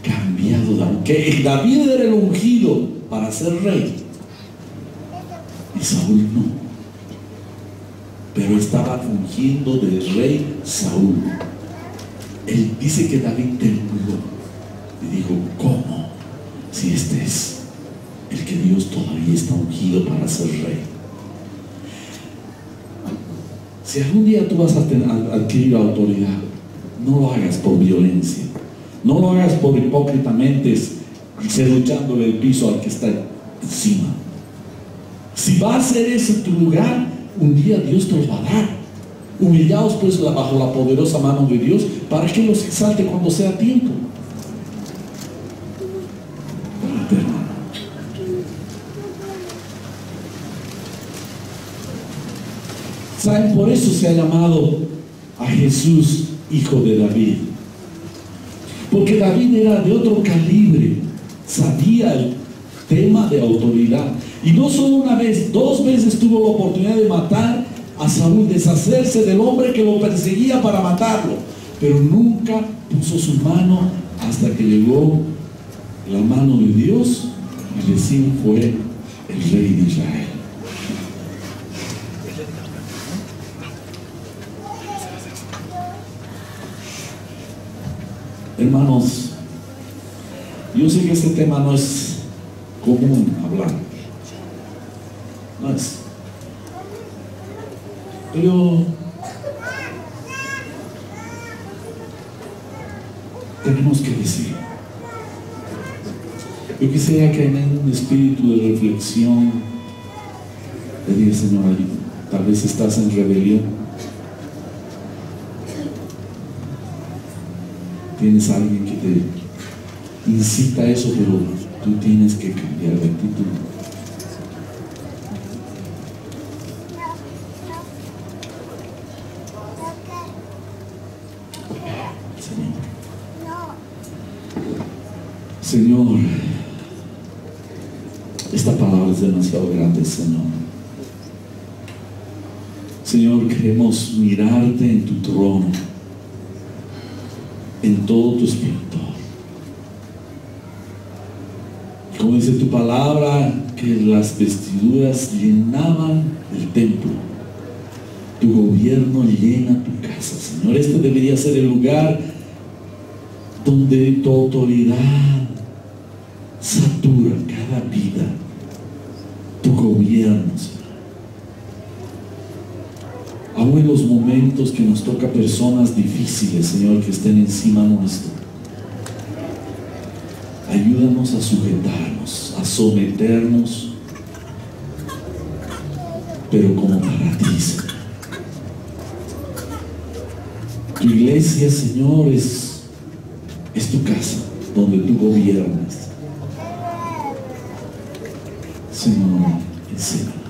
cambiado. Que David era el ungido para ser rey y Saúl no, pero estaba fungiendo de rey Saúl. Él dice que David tembló y dijo: ¿cómo? Si este es el que Dios todavía está ungido para ser rey. Si algún día tú vas a adquirir autoridad, no lo hagas por violencia, no lo hagas por hipócritamente serruchándole el piso al que está encima. Si va a ser ese tu lugar, un día Dios te lo va a dar. Humillaos pues bajo la poderosa mano de Dios, para que los exalte cuando sea tiempo. ¿Saben? Por eso se ha llamado a Jesús Hijo de David. Porque David era de otro calibre, sabía el tema de autoridad. Y no solo una vez, 2 veces tuvo la oportunidad de matar a Saúl, deshacerse del hombre que lo perseguía para matarlo. Pero nunca puso su mano hasta que llegó la mano de Dios y recién fue el rey de Israel. Hermanos, yo sé que este tema no es común hablar, no es, pero tenemos que decir. Yo quisiera que en un espíritu de reflexión le diga: Señor, tal vez estás en rebelión. Tienes a alguien que te incita a eso, pero tú tienes que cambiar de actitud. Señor, esta palabra es demasiado grande, Señor. Señor, queremos mirarte en tu trono, en todo tu esplendor. Como dice tu palabra, que las vestiduras llenaban el templo. Tu gobierno llena tu casa, Señor. Este debería ser el lugar donde tu autoridad satura cada vida. Tu gobierno, Señor. Aún en los momentos que nos toca personas difíciles, Señor, que estén encima nuestro, ayúdanos a sujetarnos, a someternos, pero como para ti, Señor. Tu iglesia, Señor, es tu casa, donde tú gobiernas. Señor, enséñanos.